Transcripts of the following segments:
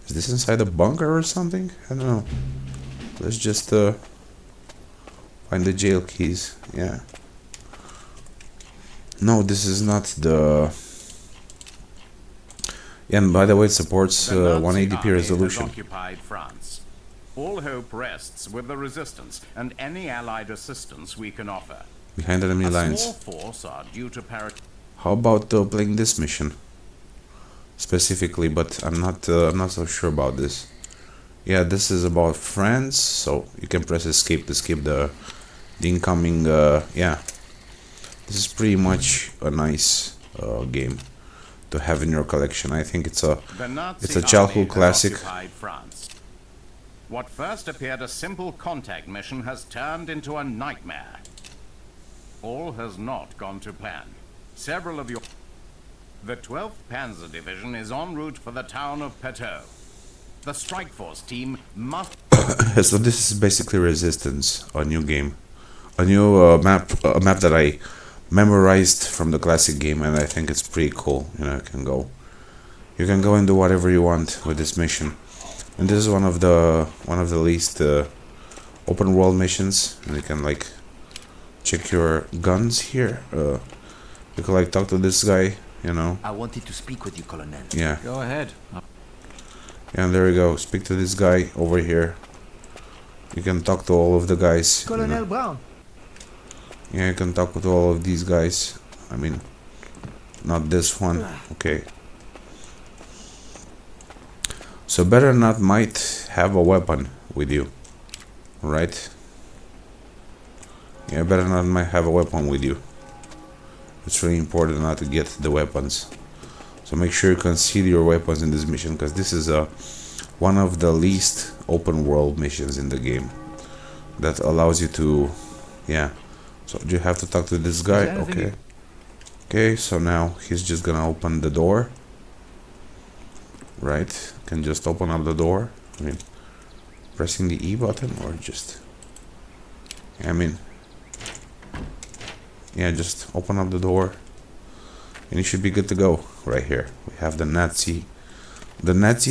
Is this inside a bunker or something? I don't know. Let's just find the jail keys. Yeah. No, this is not the... Yeah, and by the way, it supports 180p resolution. Occupied France. All hope rests with the resistance and any allied assistance we can offer. Behind enemy A lines. small force are due to How about playing this mission specifically? But I'm not so sure about this. Yeah, this is about France, so you can press escape to skip the incoming. Yeah, this is pretty much a nice game to have in your collection. I think it's a childhood classic. France. What first appeared a simple contact mission has turned into a nightmare. All has not gone to plan. Several of your... The 12th Panzer Division is en route for the town of Peteau. The Strike Force team must... So this is basically Resistance, a new game. A new map that I memorized from the classic game, and I think it's pretty cool. You know, you can go and do whatever you want with this mission. And this is one of the least open world missions, and you can like check your guns here. You can like talk to this guy, you know. I wanted to speak with you, Colonel. Yeah. Go ahead. And there we go. Speak to this guy over here. You can talk to all of the guys. Colonel you know. Brown. Yeah, you can talk to all of these guys. I mean, not this one. Okay. So better not might have a weapon with you, right? Yeah, better not might have a weapon with you. It's really important not to get the weapons. So make sure you conceal your weapons in this mission, because this is one of the least open world missions in the game that allows you to, yeah. So you have to talk to this guy. Okay. Okay, so now he's just gonna open the door. Right, can just open up the door. I mean, pressing the E button or just... I mean, yeah, just open up the door, and you should be good to go. Right here, we have the Nazi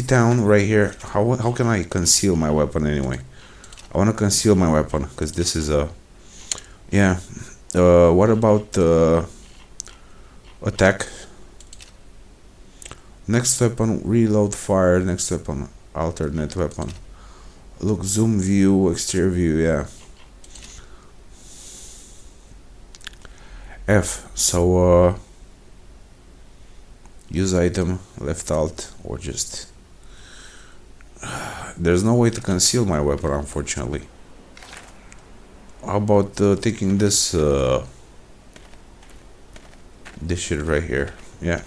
town right here. How can I conceal my weapon anyway? I want to conceal my weapon because this is a... Yeah. What about attack? Next weapon, reload fire. Next weapon, alternate weapon. Look, zoom view, exterior view, yeah. F, so use item, left alt, or just... There's no way to conceal my weapon, unfortunately. How about taking this shit right here? Yeah.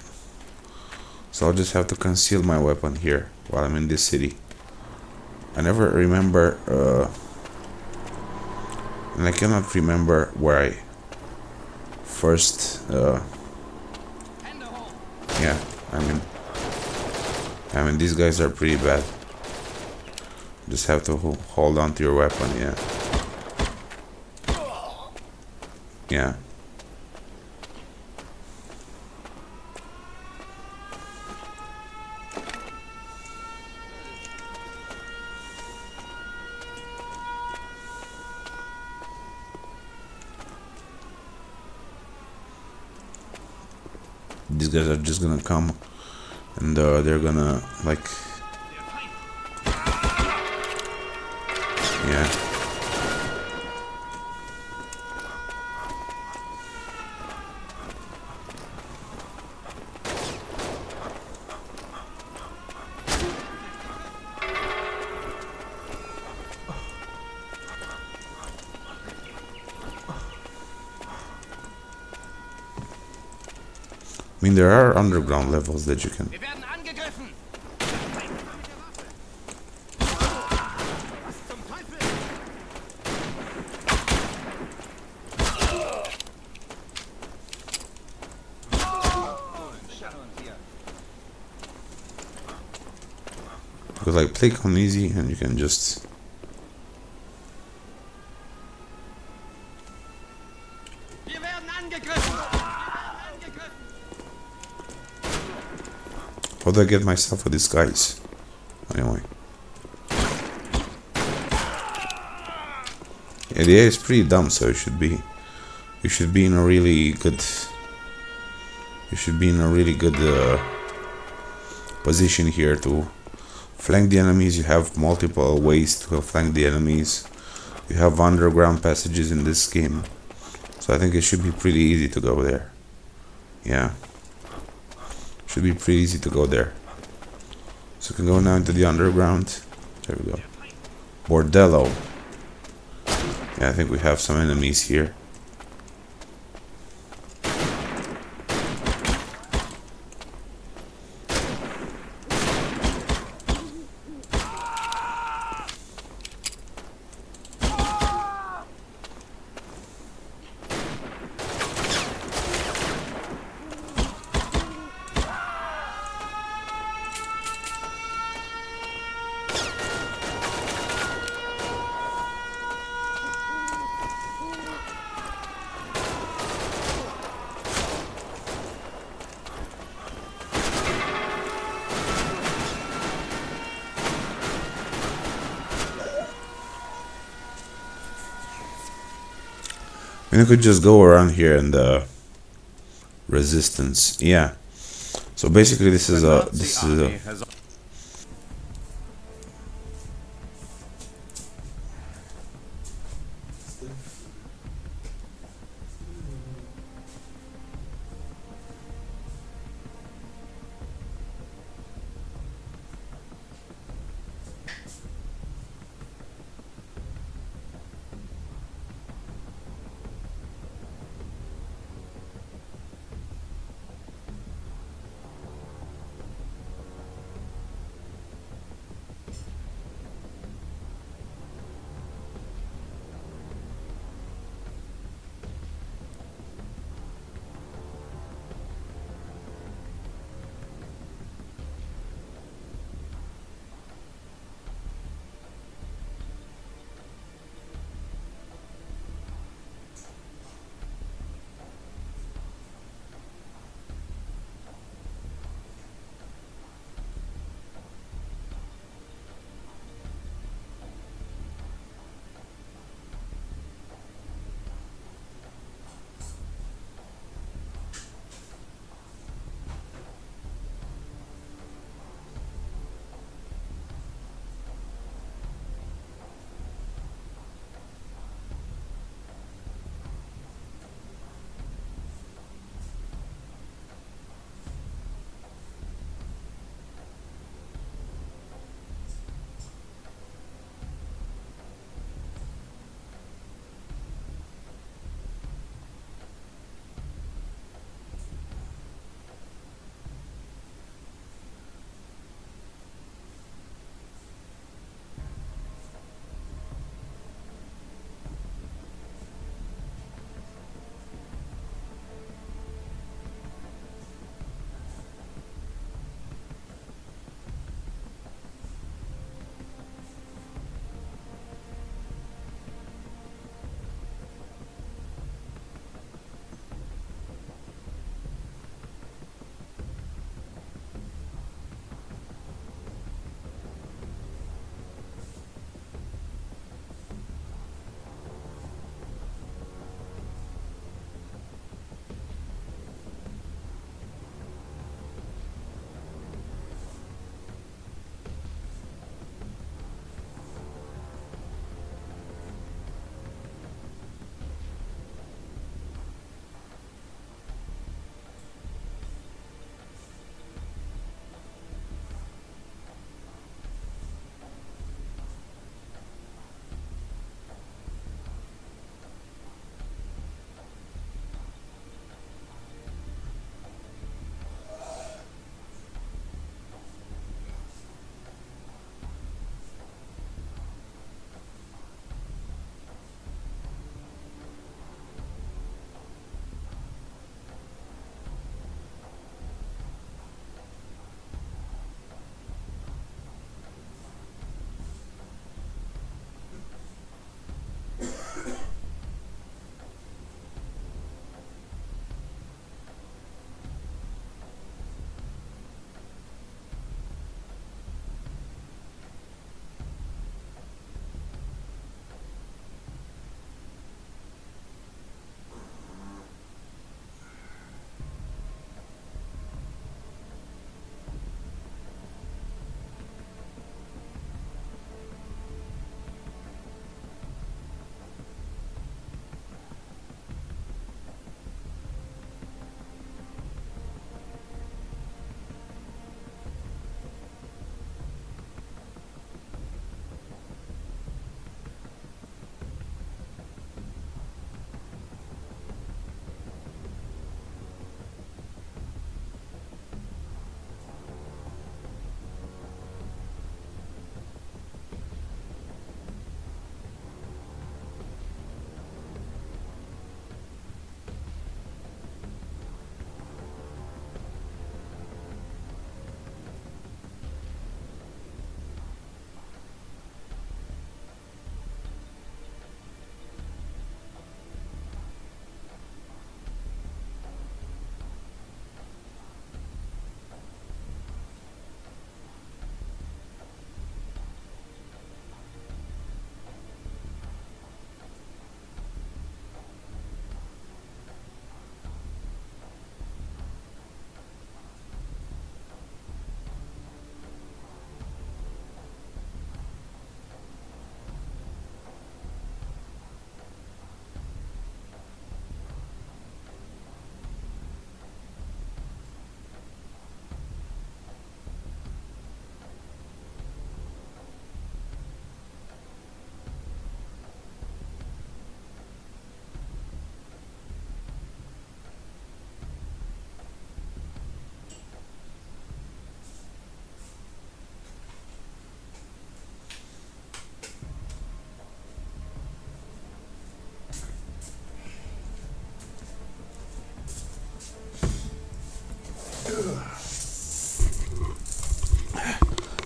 So I'll just have to conceal my weapon here while I'm in this city. I never remember, and I cannot remember where I first, yeah, I mean these guys are pretty bad. Just have to hold on to your weapon, yeah. Yeah. These guys are just gonna come and they're gonna like, yeah. I mean, there are underground levels that you can... You like click on easy and you can just... How do I get myself a disguise? Anyway. Yeah, the AI is pretty dumb, so you should be in a really good position here to flank the enemies. You have multiple ways to flank the enemies. You have underground passages in this game, so I think it should be pretty easy to go there. Yeah, should be pretty easy to go there. So we can go now into the underground. There we go. Bordello. Yeah, I think we have some enemies here. And you could just go around here and resistance. Yeah. So basically, this is a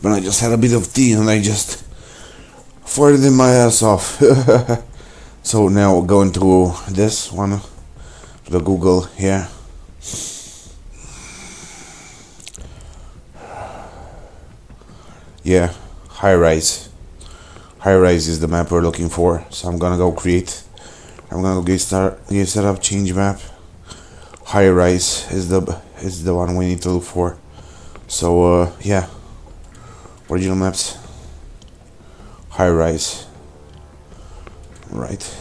But I just had a bit of tea and I just farted in my ass off. So now we're going to this one, the Google here. Yeah, high rise. High rise is the map we're looking for. So I'm gonna go create. I'm gonna go get set up, change map. High rise is the one we need to look for. So yeah, original maps. High rise. Right.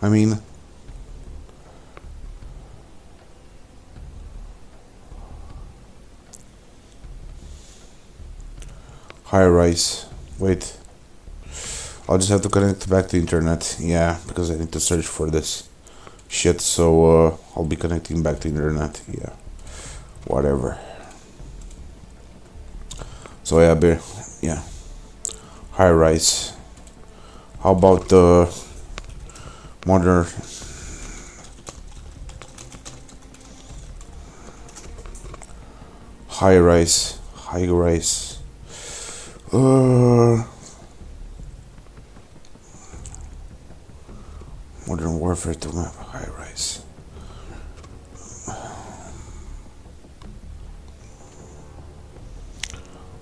I mean, high rise. Wait, I'll just have to connect back to internet. Yeah, because I need to search for this shit. So I'll be connecting back to internet. Yeah, whatever. So yeah, high rise. How about the modern? High rise. Modern Warfare 2 map, high rise.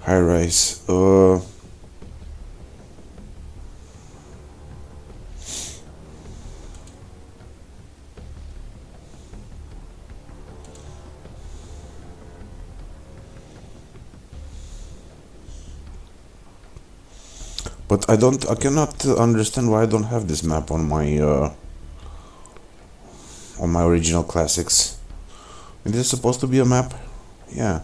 High rise. But I cannot understand why I don't have this map on my original classics. Is this supposed to be a map? Yeah.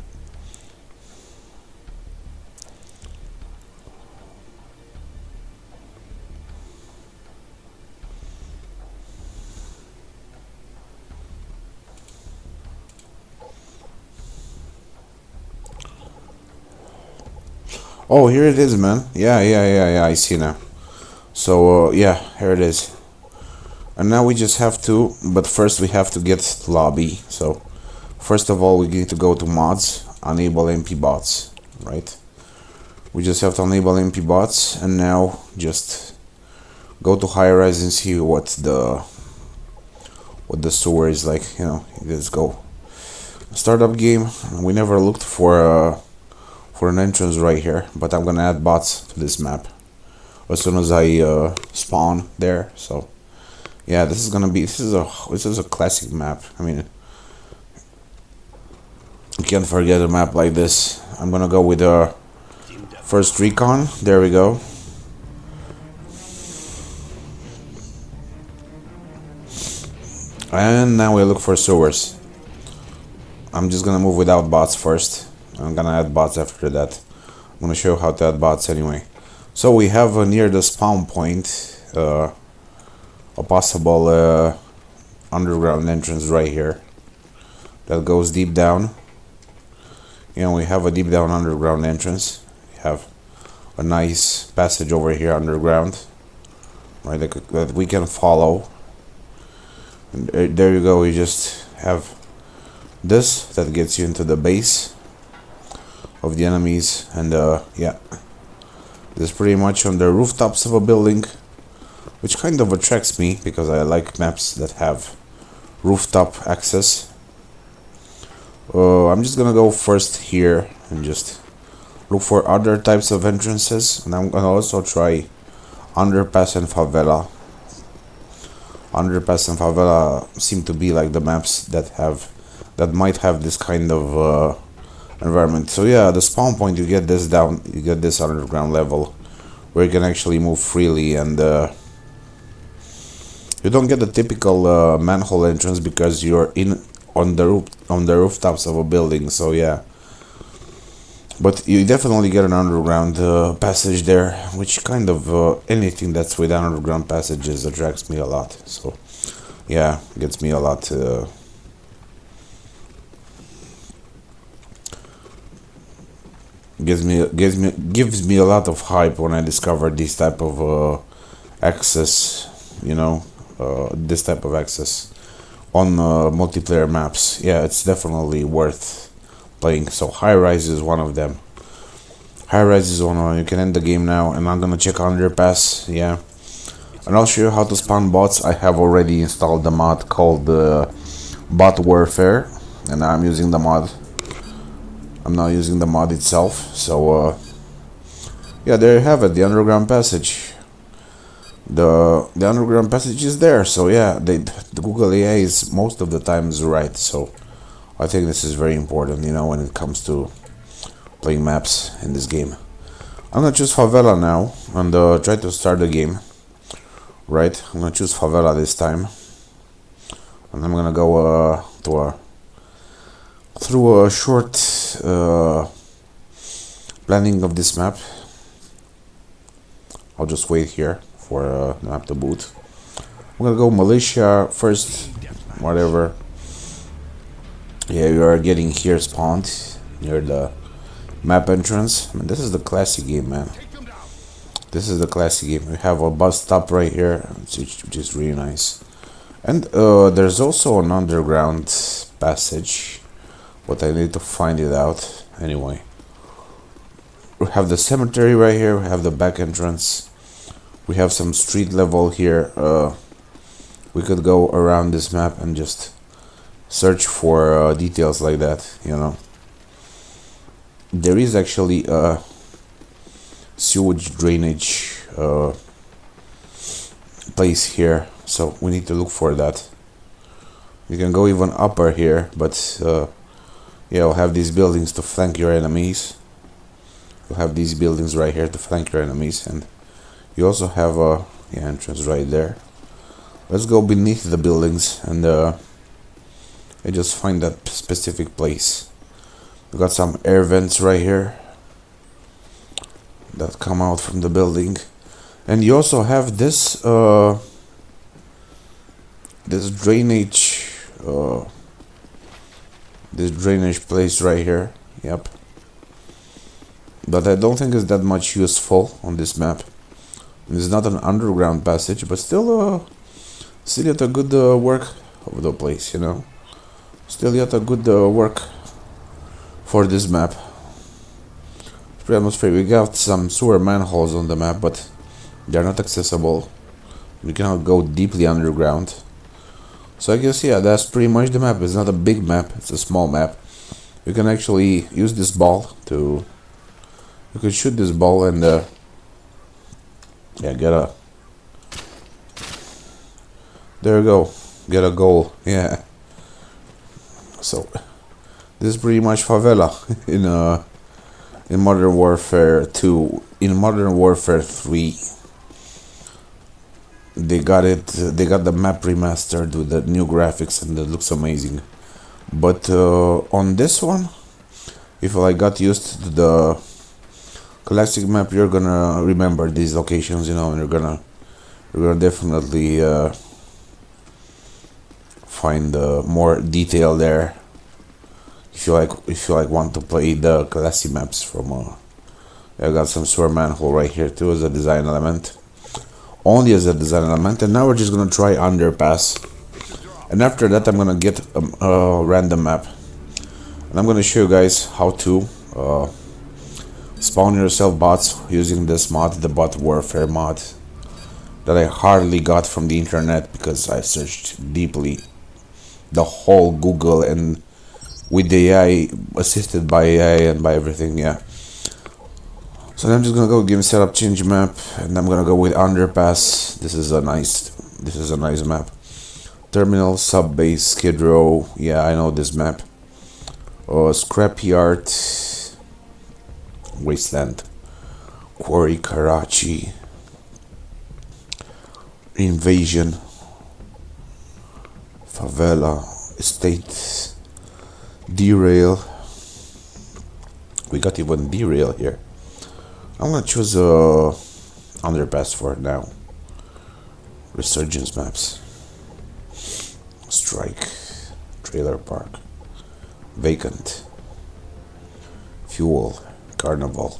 Oh, here it is, man. Yeah, I see now. So, yeah, here it is. And now we just have to, but first we have to get the lobby. So, first of all, we need to go to mods, enable MP bots, right? We just have to enable MP bots, and now just go to high rise and see what the sewer is like. You know, let's go. Startup game. We never looked for an entrance right here, but I'm gonna add bots to this map as soon as I spawn there. So yeah, this is a classic map. I mean, you can't forget a map like this. I'm gonna go with first recon. There we go. And now we look for sewers. I'm just gonna move without bots first. I'm gonna add bots after that. I'm gonna show how to add bots anyway. So we have near the spawn point a possible underground entrance right here that goes deep down. You know, we have a deep down underground entrance. We have a nice passage over here underground, right? That we can follow. And there you go. We just have this that gets you into the base of the enemies, and yeah, this is pretty much on the rooftops of a building, which kind of attracts me because I like maps that have rooftop access. I'm just gonna go first here and just look for other types of entrances, and I'm gonna also try Underpass and Favela. Underpass and Favela seem to be like the maps that might have this kind of environment. So yeah, the spawn point, you get this down, you get this underground level where you can actually move freely, and you don't get the typical manhole entrance because you're in on the rooftops of a building. So yeah, but you definitely get an underground passage there, which kind of anything that's with underground passages attracts me a lot. So yeah, gets me a lot. Gives me a lot of hype when I discover this type of access. You know, this type of access on multiplayer maps. Yeah, it's definitely worth playing. So High Rise is one of them. High Rise is one of them. You can end the game now, and I'm gonna check Underpass. Yeah, and I'll show you how to spawn bots. I have already installed the mod called Bot Warfare, and I'm using the mod. I'm not using the mod itself. So yeah, there you have it. The underground passage. The underground passage is there. So yeah, the Google AI is most of the time is right. So I think this is very important, you know, when it comes to playing maps in this game. I'm gonna choose Favela now and try to start the game. Right, I'm gonna choose Favela this time, and I'm gonna go through a short planning of this map. I'll just wait here for the map to boot. I'm gonna go Militia first, whatever. Yeah, you are getting here spawned near the map entrance. I mean, this is the classic game, man. This is the classic game. We have a bus stop right here, which is really nice. And there's also an underground passage, but I need to find it out anyway. We have the cemetery right here. We have the back entrance. We have some street level here. We could go around this map and just search for details like that, you know. There is actually a sewage drainage place here, so we need to look for that. You can go even upper here, but yeah, you'll have these buildings to flank your enemies. You'll have these buildings right here to flank your enemies, and you also have a entrance right there. Let's go beneath the buildings and just find that specific place. We got some air vents right here that come out from the building, and you also have this this drainage place right here. Yep, but I don't think it's that much useful on this map. It's not an underground passage, but still yet a good work of the place, you know. Still yet a good work for this map. Pretty atmosphere. We got some sewer manholes on the map, but they're not accessible. We cannot go deeply underground. So I guess, yeah, that's pretty much the map. It's not a big map, it's a small map. You can actually use this ball to... You can shoot this ball and yeah, get a... There you go. Get a goal. Yeah. So this is pretty much Favela in Modern Warfare 2. In Modern Warfare 3, they got the map remastered with the new graphics, and it looks amazing. But on this one, if I got used to the classic map, you're gonna remember these locations, you know, and you're gonna definitely find more detail there. If you like want to play the classic maps from I got some sewer manhole right here too as a design element, only as a design element. And now we're just gonna try underpass, and after that I'm gonna get a random map, and I'm gonna show you guys how to spawn yourself bots using this mod, the Bot Warfare mod, that I hardly got from the internet because I searched deeply the whole Google and with the AI, assisted by AI and by everything, yeah. So I'm just gonna go game setup, change map, and I'm gonna go with underpass. This is a nice map. Terminal, sub base, Skid Row. Yeah, I know this map. Scrapyard, Wasteland, Quarry Karachi, Invasion, Favela, Estate, Derail. We got even Derail here. I'm gonna choose Underpass for now. Resurgence maps. Strike, Trailer Park, Vacant, Fuel, Carnival.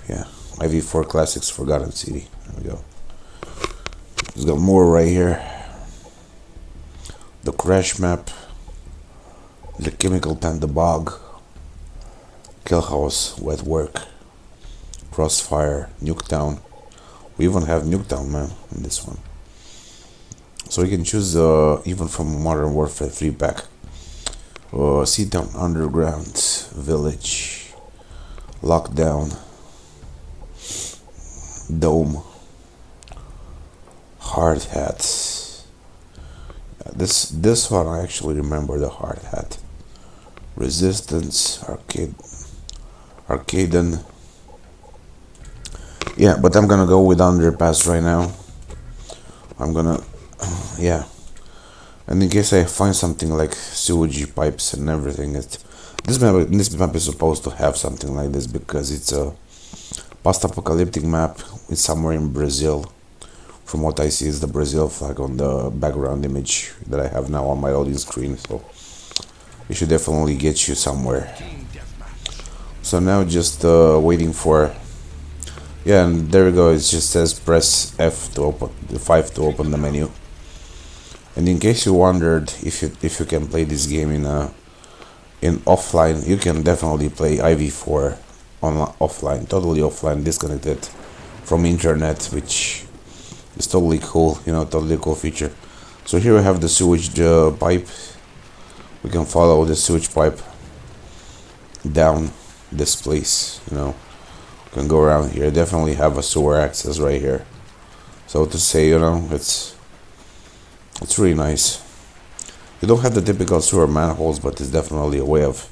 Yeah, IV4 Classics, Forgotten City. There we go. There's got more right here. The Crash map, the Chemical Plant, the Bog, Kill House, Wet Work, Crossfire, Nuketown. We even have Nuketown, man, in this one. So you can choose even from Modern Warfare 3 pack. Seatown Underground, Village, Lockdown, Dome, Hard Hat. This one I actually remember, the Hard Hat. Resistance, Arcaden. Yeah, but I'm gonna go with Underpass right now. I'm gonna, yeah. And in case I find something like sewage pipes and everything, this map is supposed to have something like this because it's a post-apocalyptic map. It's somewhere in Brazil. From what I see, it's the Brazil flag on the background image that I have now on my loading screen. So it should definitely get you somewhere. So now just waiting for. Yeah, and there we go. It just says press F to open the 5 to open the menu. And in case you wondered if you can play this game in offline, you can definitely play IV4 on offline, totally offline, disconnected from internet, which is totally cool. You know, totally cool feature. So here we have the sewage pipe. We can follow the sewage pipe down this place. You know, we can go around here. Definitely have a sewer access right here. So to say, you know, it's really nice. You don't have the typical sewer manholes, but it's definitely a way of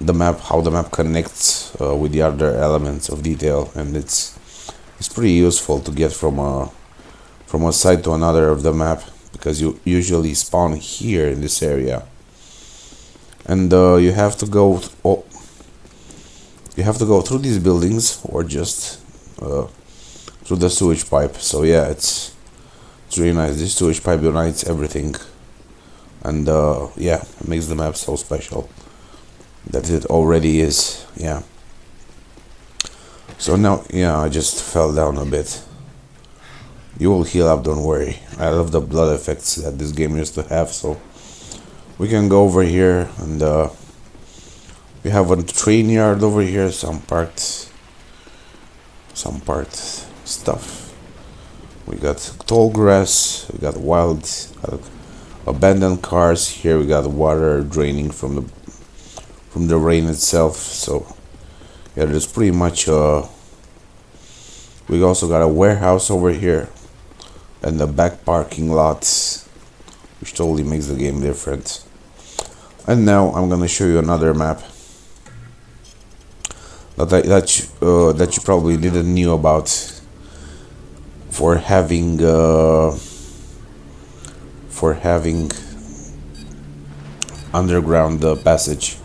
the map, how the map connects with the other elements of detail, and it's pretty useful to get from a side to another of the map, because you usually spawn here in this area, and you have to go through these buildings or just through the sewage pipe. So yeah, it's really nice. This sewage pipe unites everything, and yeah, it makes the map so special that it already is. Yeah. So now, yeah, I just fell down a bit. You will heal up, don't worry. I love the blood effects that this game used to have. So we can go over here, and we have a train yard over here, some parked stuff. We got tall grass, we got wild, abandoned cars. Here we got water draining from the rain itself. So yeah, there's pretty much we also got a warehouse over here and the back parking lots, which totally makes the game different. And now I'm gonna show you another map that you probably didn't knew about, for having underground passages.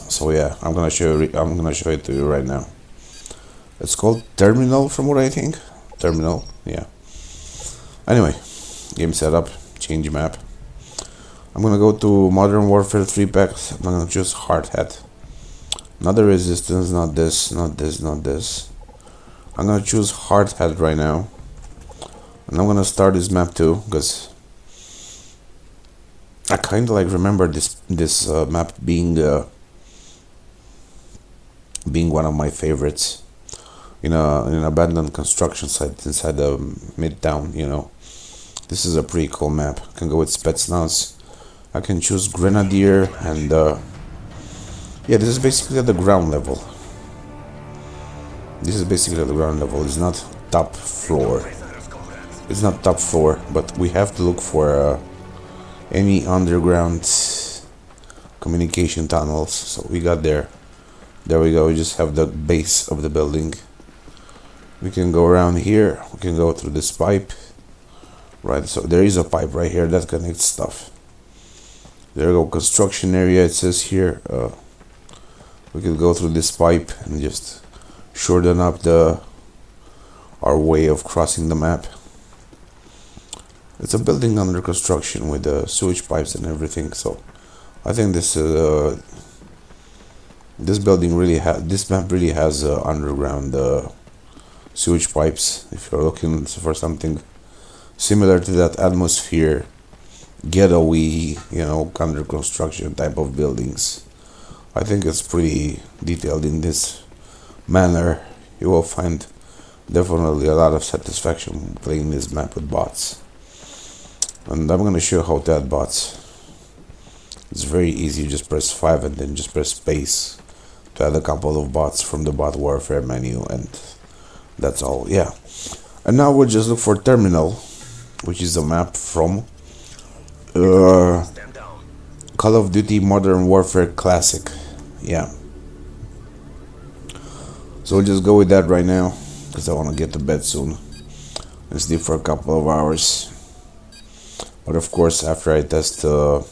So yeah, I'm gonna show it to you right now. It's called Terminal, from what I think. Terminal, yeah. Anyway, game setup, change map. I'm gonna go to Modern Warfare 3 packs. I'm gonna choose Hard Hat. Another Resistance, not this, not this, not this. I'm gonna choose Hard Hat right now, and I'm gonna start this map too, because I kind of like remember this map being one of my favorites. In an abandoned construction site inside the Midtown. You know, this is a pretty cool map. I can go with Spetsnaz. I can choose Grenadier, and yeah, this is basically at the ground level. It's not top floor. It's not top floor, but we have to look for any underground communication tunnels. So we got there. There we go. We just have the base of the building. We can go around here. We can go through this pipe. Right, so there is a pipe right here that connects stuff. There we go, construction area, it says here. We could go through this pipe and just shorten up our way of crossing the map. It's a building under construction with sewage pipes and everything, so I think this map really has underground sewage pipes. If you're looking for something similar to that atmosphere, ghetto-y, under construction type of buildings, I think it's pretty detailed in this manner. You will find definitely a lot of satisfaction playing this map with bots. And I'm gonna show how to add bots. It's very easy. You just press 5 and then just press space to add a couple of bots from the bot warfare menu, and that's all. Yeah. And now we'll just look for terminal, which is a map from Call of Duty Modern Warfare Classic. Yeah. So we'll just go with that right now, because I want to get to bed soon and sleep for a couple of hours. But of course, after I test a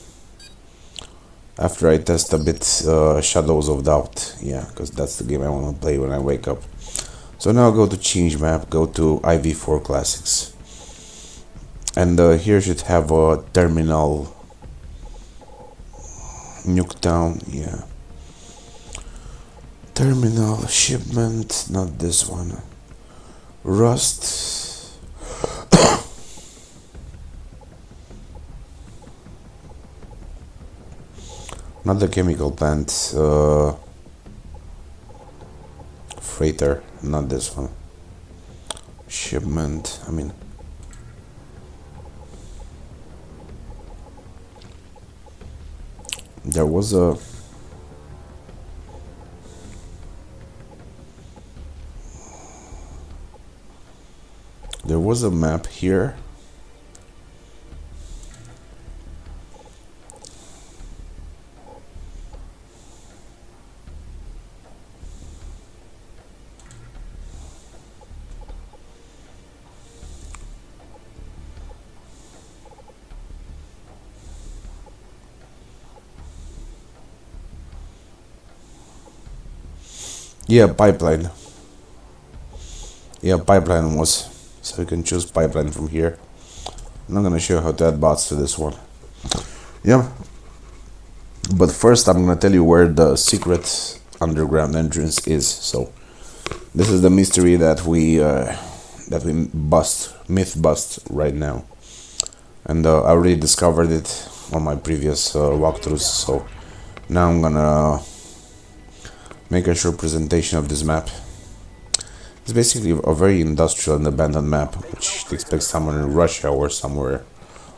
bit Shadows of Doubt, yeah, because that's the game I want to play when I wake up. So now go to change map, go to IV4 Classics, and here should have a terminal. Nuketown, yeah. Terminal shipment, not this one. Rust. Not the chemical plant. Freighter, not this one. Shipment, I mean. There was a map here. Yeah, pipeline. Yeah, pipeline was. So you can choose pipeline from here. I'm not gonna show how to add bots to this one. Yeah. But first I'm gonna tell you where the secret underground entrance is. So this is the mystery that we myth bust right now. And I already discovered it on my previous walkthroughs, so now I'm gonna make a short presentation of this map. It's basically a very industrial and abandoned map, which takes place somewhere in Russia or somewhere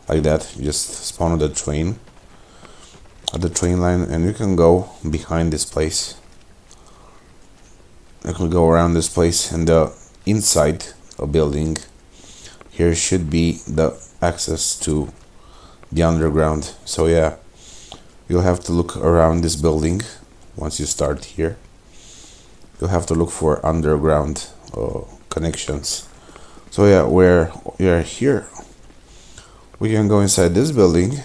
like that. You just spawn at the train line, and you can go behind this place. You can go around this place, and inside a building here should be the access to the underground. So yeah, you'll have to look around this building. Once you start here, you'll have to look for underground connections. So yeah, where we are here, we can go inside this building,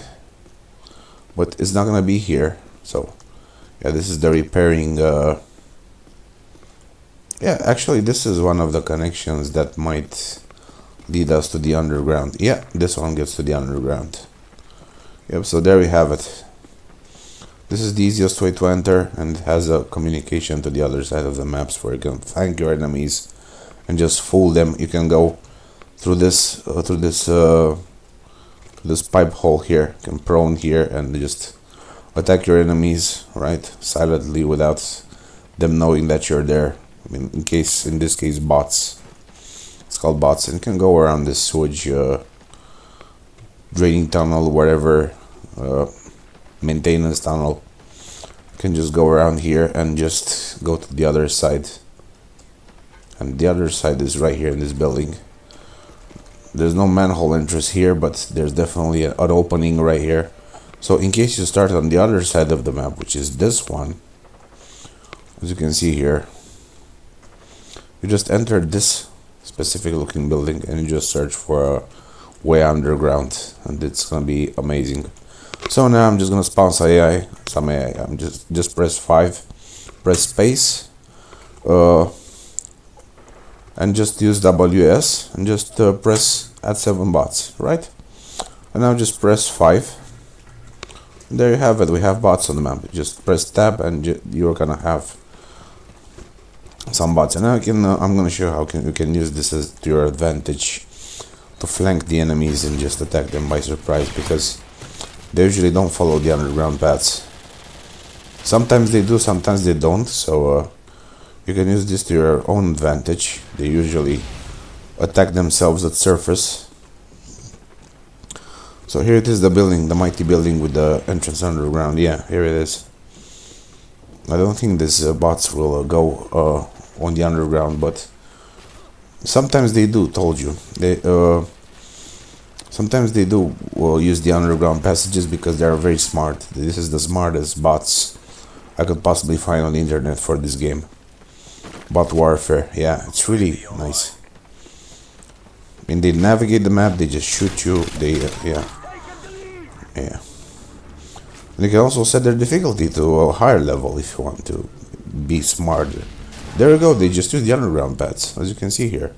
but it's not gonna be here. So yeah, this is the repairing. Yeah, actually, this is one of the connections that might lead us to the underground. Yeah, this one gets to the underground. Yep, so there we have it. This is the easiest way to enter, and it has a communication to the other side of the maps where you can flank your enemies and just fool them. You can go through this pipe hole here. You can prone here and just attack your enemies, right, silently, without them knowing that you're there. I mean, in this case, bots. It's called bots, and you can go around this sewage draining tunnel, whatever. Maintenance tunnel. You can just go around here and just go to the other side, and the other side is right here in this building. There's no manhole entrance here, but there's definitely an opening right here So in case you start on the other side of the map, which is this one, as you can see here, you just enter this specific looking building and you just search for a way underground, and it's gonna be amazing. So now I'm just gonna spawn some AI. I'm just press 5, press space, and just use WS and just press add 7 bots, right? And now just press 5. There you have it. We have bots on the map. Just press tab and you're gonna have some bots. And now I'm gonna show you how you can use this as to your advantage to flank the enemies and just attack them by surprise, because they usually don't follow the underground paths. Sometimes they do, sometimes they don't. So you can use this to your own advantage. They usually attack themselves at surface. So here it is, the building, the mighty building with the entrance underground. Yeah, here it is. I don't think these bots will go on the underground, but sometimes they do. Told you, they sometimes they do use the underground passages because they are very smart. This is the smartest bots I could possibly find on the internet for this game. Bot warfare, yeah, it's really nice. I mean, they navigate the map, they just shoot you. Yeah. And you can also set their difficulty to a higher level if you want to be smarter. There you go, they just use the underground paths, as you can see here.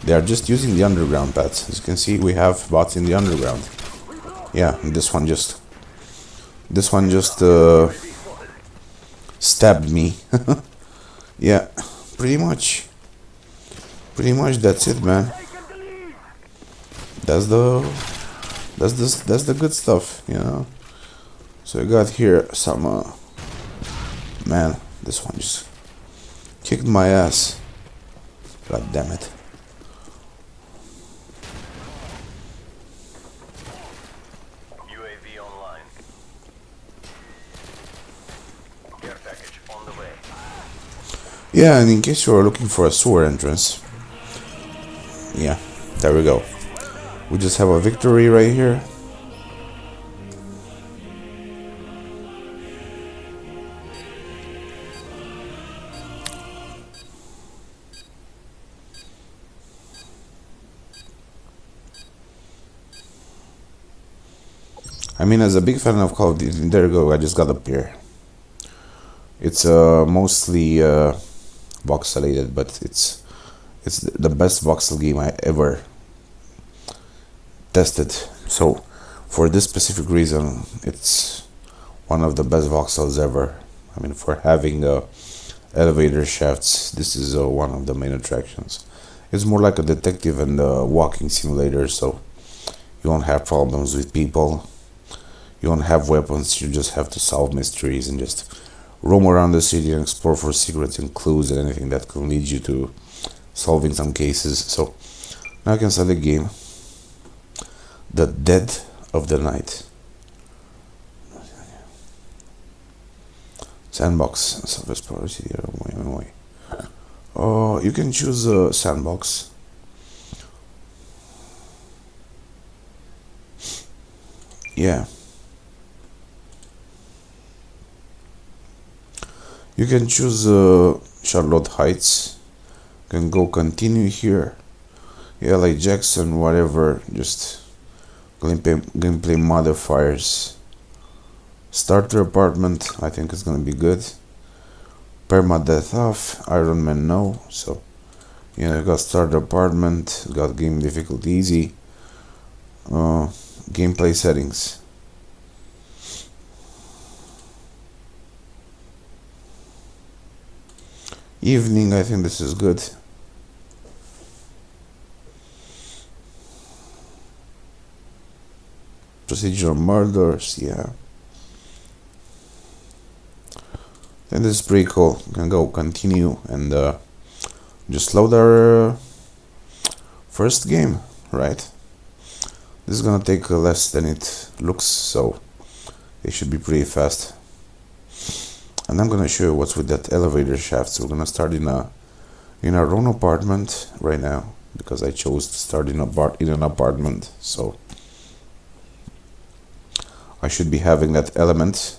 They are just using the underground paths. As you can see, we have bots in the underground. Yeah, and this one just stabbed me. Yeah, pretty much that's it, man. That's the good stuff, you know. So I got here some man, this one just kicked my ass. God damn it. UAV online. Care package on the way. Yeah, and in case you are looking for a sewer entrance, yeah, there we go. We just have a victory right here. I mean, as a big fan of Call of Duty, there you go, I just got up here. It's mostly voxelated, but it's the best voxel game I ever tested. So for this specific reason, it's one of the best voxels ever. I mean, for having elevator shafts, this is one of the main attractions. It's more like a detective and walking simulator, so you won't have problems with people. You don't have weapons, you just have to solve mysteries and just roam around the city and explore for secrets and clues and anything that can lead you to solving some cases. So now I can start the game. The Dead of the Night. Sandbox. Oh, you can choose a sandbox. Yeah. You can choose Charlotte Heights. You can go continue here. Yeah, like Jackson, whatever. Just gameplay modifiers. Starter apartment, I think it's gonna be good. Permadeath off, Iron Man no. So yeah, you got starter apartment, you got game difficulty easy. Gameplay settings. Evening, I think this is good. Procedural murders, yeah. And this is pretty cool. We can go continue and just load our first game, right? This is gonna take less than it looks, so it should be pretty fast. And I'm gonna show you what's with that elevator shaft. So we're gonna start in our own apartment right now because I chose to start in an apartment. So I should be having that element.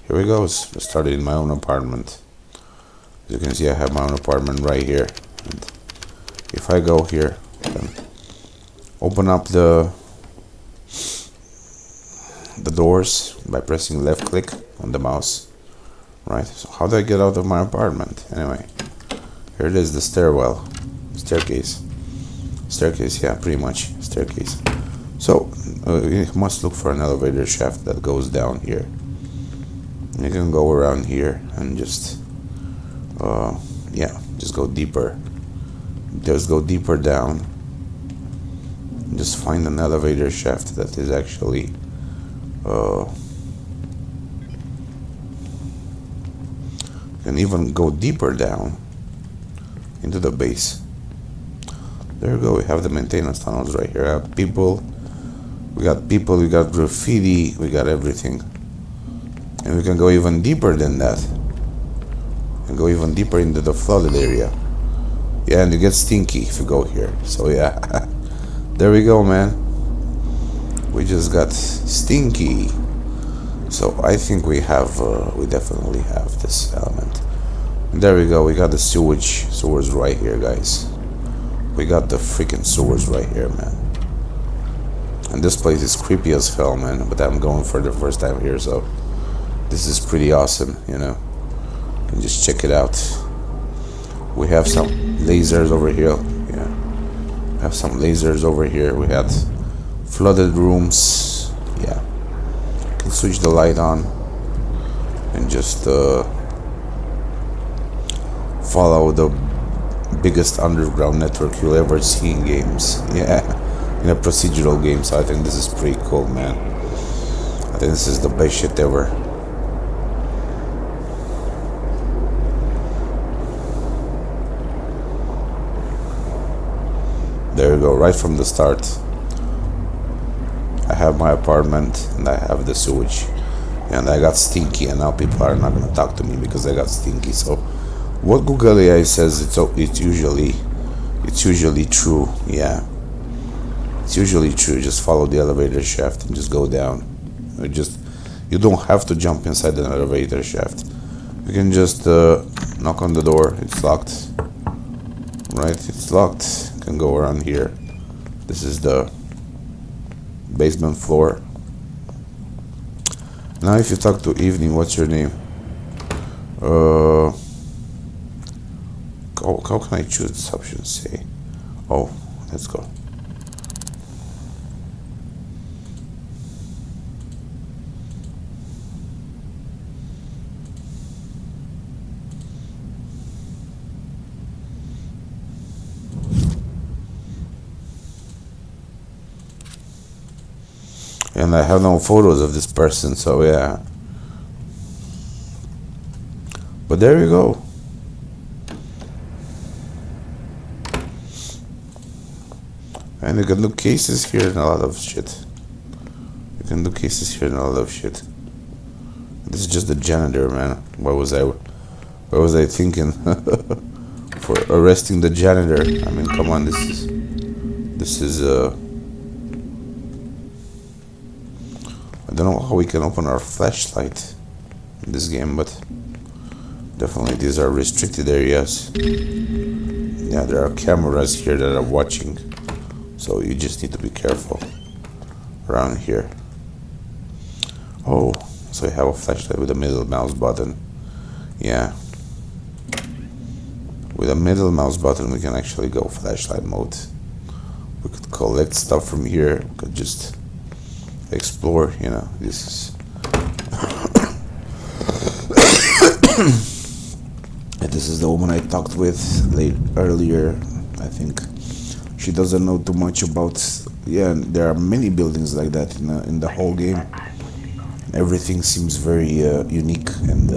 Here we go. Started in my own apartment. As you can see, I have my own apartment right here. And if I go here and open up the doors by pressing left click on the mouse, right? So how do I get out of my apartment? Anyway, here it is, the staircase, yeah, pretty much staircase. So you must look for an elevator shaft that goes down here. You can go around here and just just go deeper. Just go deeper down. Just find an elevator shaft that is actually can even go deeper down into the base. There we go. We have the maintenance tunnels right here. We got graffiti, we got everything. And we can go even deeper than that. And go even deeper into the flooded area. Yeah, and you get stinky if you go here. So yeah. There we go, man. We just got stinky. So I think we definitely have this element. And there we go. We got the sewers right here, guys. We got the freaking sewers right here, man. And this place is creepy as hell, man. But I'm going for the first time here, so this is pretty awesome, you know. You can just check it out. We have some lasers over here. Yeah, we have some lasers over here. We had flooded rooms. Yeah, you can switch the light on and just follow the biggest underground network you'll ever see in games. Yeah, in a procedural game. So I think this is pretty cool, man. I think this is the best shit ever. There you go, right from the start. I have my apartment and I have the sewage. And I got stinky, and now people are not gonna talk to me because I got stinky. So what Google AI says, it's usually true. Yeah, it's usually true. Just follow the elevator shaft and just go down. You don't have to jump inside an elevator shaft. You can just knock on the door. It's locked. Right, it's locked. Can go around here. This is the basement floor. Now if you talk to Evening, what's your name? How can I choose this option? Say, oh, let's go. And I have no photos of this person, so yeah. But there you go. And you can do cases here and a lot of shit. This is just the janitor, man. What was I thinking? For arresting the janitor. I mean, come on, this is I don't know how we can open our flashlight in this game, but definitely these are restricted areas. Yeah, there are cameras here that are watching, so you just need to be careful around here. Oh, so we have a flashlight with a middle mouse button. Yeah, with a middle mouse button we can actually go flashlight mode. We could collect stuff from here. We could just explore, you know. This is this is the woman I talked with earlier. I think she doesn't know too much about. Yeah, there are many buildings like that in the whole game. Everything seems very unique and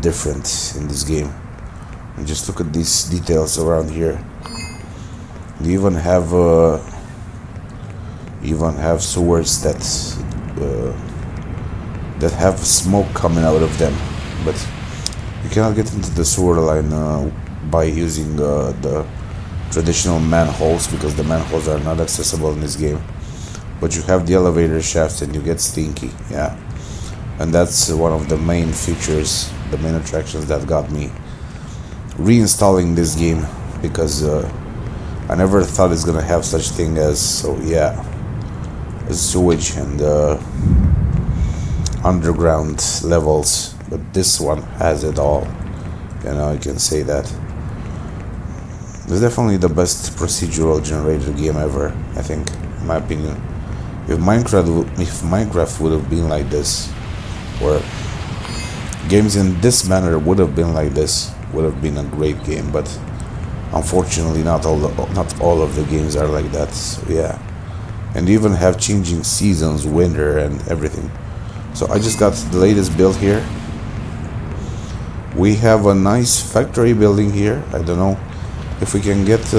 different in this game. And just look at these details around here. You even have sewers that that have smoke coming out of them, but you cannot get into the sewer line by using the traditional manholes, because the manholes are not accessible in this game. But you have the elevator shafts and you get stinky, yeah. And that's one of the main features, the main attractions that got me reinstalling this game, because I never thought it's gonna have such thing as, so yeah, sewage and underground levels, but this one has it all, you know, I can say that. It's definitely the best procedural generated game ever, I think, in my opinion. If Minecraft would have been like this, or games in this manner would have been like this, would have been a great game, but unfortunately not all of the games are like that, so yeah. And you even have changing seasons, winter and everything. So I just got the latest build here. We have a nice factory building here. I don't know if we can get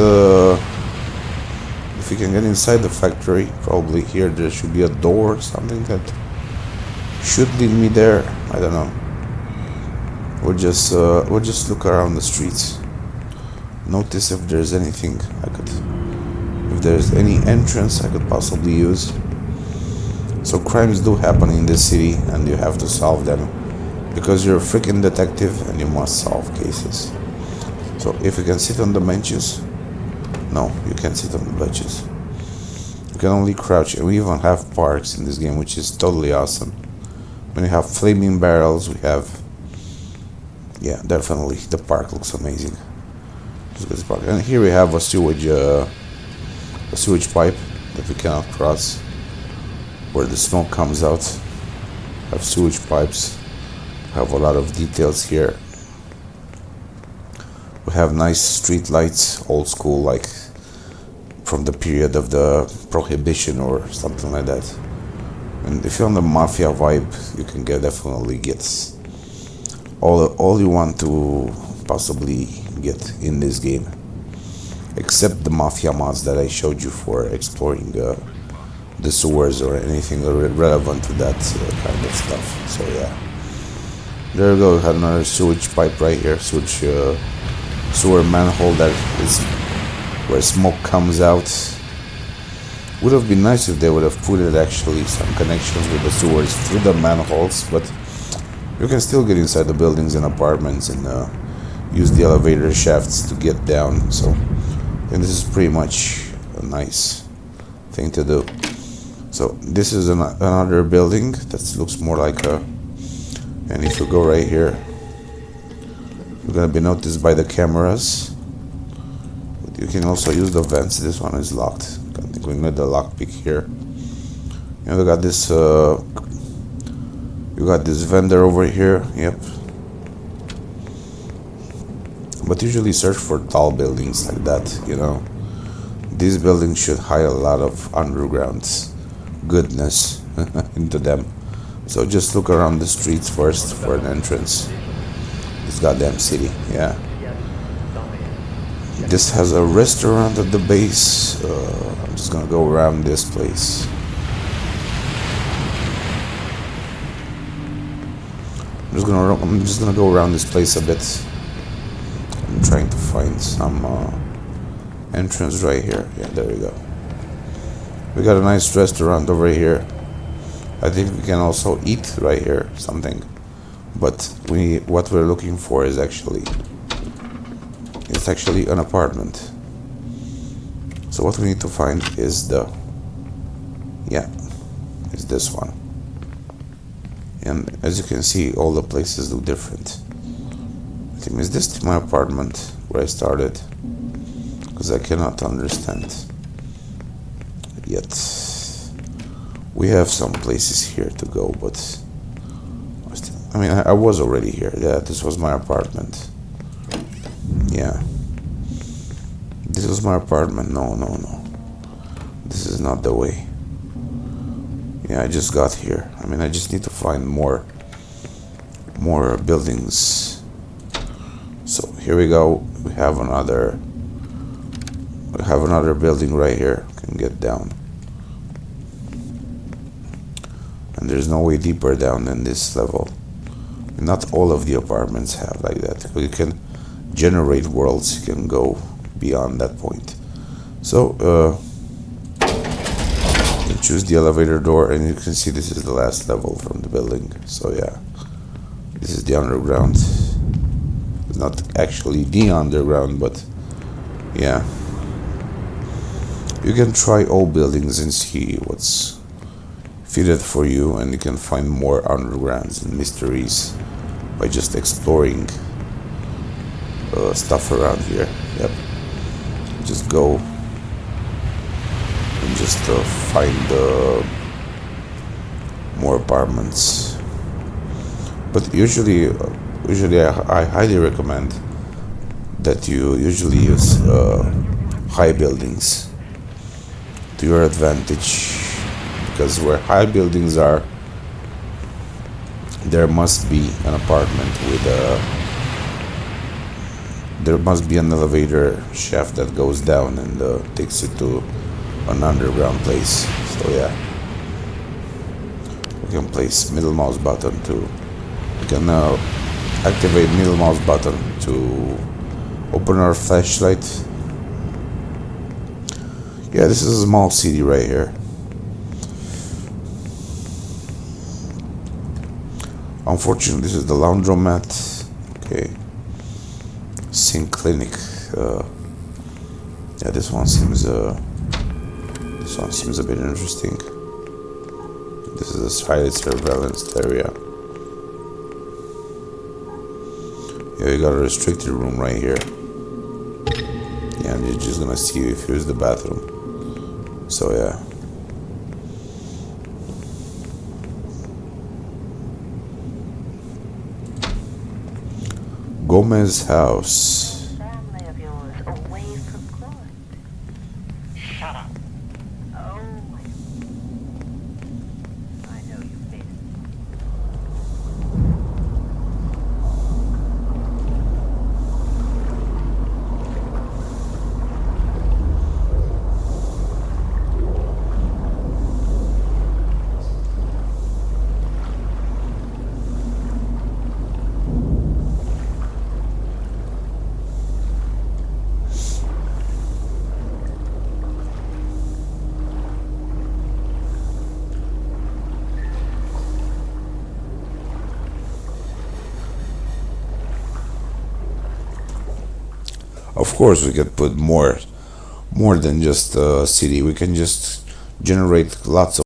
inside the factory. Probably here there should be a door or something that should lead me there. I don't know. We'll just look around the streets. Notice if there's anything if there's any entrance I could possibly use. So crimes do happen in this city and you have to solve them, because you're a freaking detective and you must solve cases. So if you can sit on the benches, no, you can't sit on the benches. You can only crouch, and we even have parks in this game, which is totally awesome. When you have flaming barrels, we have, yeah, definitely the park looks amazing. And here we have a sewage pipe that we cannot cross, where the smoke comes out. We have sewage pipes. We have a lot of details here. We have nice street lights, old school, like from the period of the Prohibition or something like that. And if you're on the mafia vibe, you can definitely get all you want to possibly get in this game, except the mafia mods that I showed you for exploring the sewers or anything relevant to that kind of stuff. So yeah, there we go. We had another sewage pipe right here, sewer manhole that is where smoke comes out. Would have been nice if they would have put it actually some connections with the sewers through the manholes, but you can still get inside the buildings and apartments and use the elevator shafts to get down. So I think this is pretty much a nice thing to do. So this is another building that looks more like a, and if you go right here, you're gonna be noticed by the cameras. But you can also use the vents. This one is locked. I think we need the lockpick here. And we got this you got this vendor over here. Yep. But usually search for tall buildings like that, you know. These buildings should hide a lot of underground goodness into them. So just look around the streets first for an entrance. This goddamn city, yeah. This has a restaurant at the base. I'm just gonna go around this place. I'm just gonna go around this place a bit. I'm trying to find some entrance right here. Yeah, there we go. We got a nice restaurant over here. I think we can also eat right here something. But what we're looking for is actually an apartment. So what we need to find is is this one. And as you can see, all the places look different. I think, is this my apartment where I started? Because I cannot understand yet. We have some places here to go, but I mean, I was already here. Yeah, this was my apartment. Yeah. This was my apartment. No. This is not the way. Yeah, I just got here. I mean, I just need to find more buildings. So here we go. We have another building right here. Can get down. and there's no way deeper down than this level. Not all of the apartments have like that. You can generate worlds, you can go beyond that point. So you can choose the elevator door, and you can see this is the last level from the building. So yeah, this is the underground. It's not actually the underground, but yeah, you can try all buildings and see what's fitted for you, and you can find more undergrounds and mysteries by just exploring stuff around here. Yep, just go and just find more apartments. But usually I highly recommend that you usually use high buildings to your advantage, because where high buildings are, there must be an apartment with there must be an elevator shaft that goes down and takes you to an underground place. So yeah, we can place middle mouse button to, we can activate middle mouse button to open our flashlight. Yeah, this is a small city right here. Unfortunately, this is the laundromat. Okay, Sink Clinic. Yeah, this one seems a bit interesting. This is a highly surveillance area. Yeah, you got a restricted room right here. Yeah, and you're just gonna see if here's the bathroom. So yeah. Gomez house. Family of yours away from court. Shut up. Oh, I know you've been. Of course, we could put more than just a city. We can just generate lots of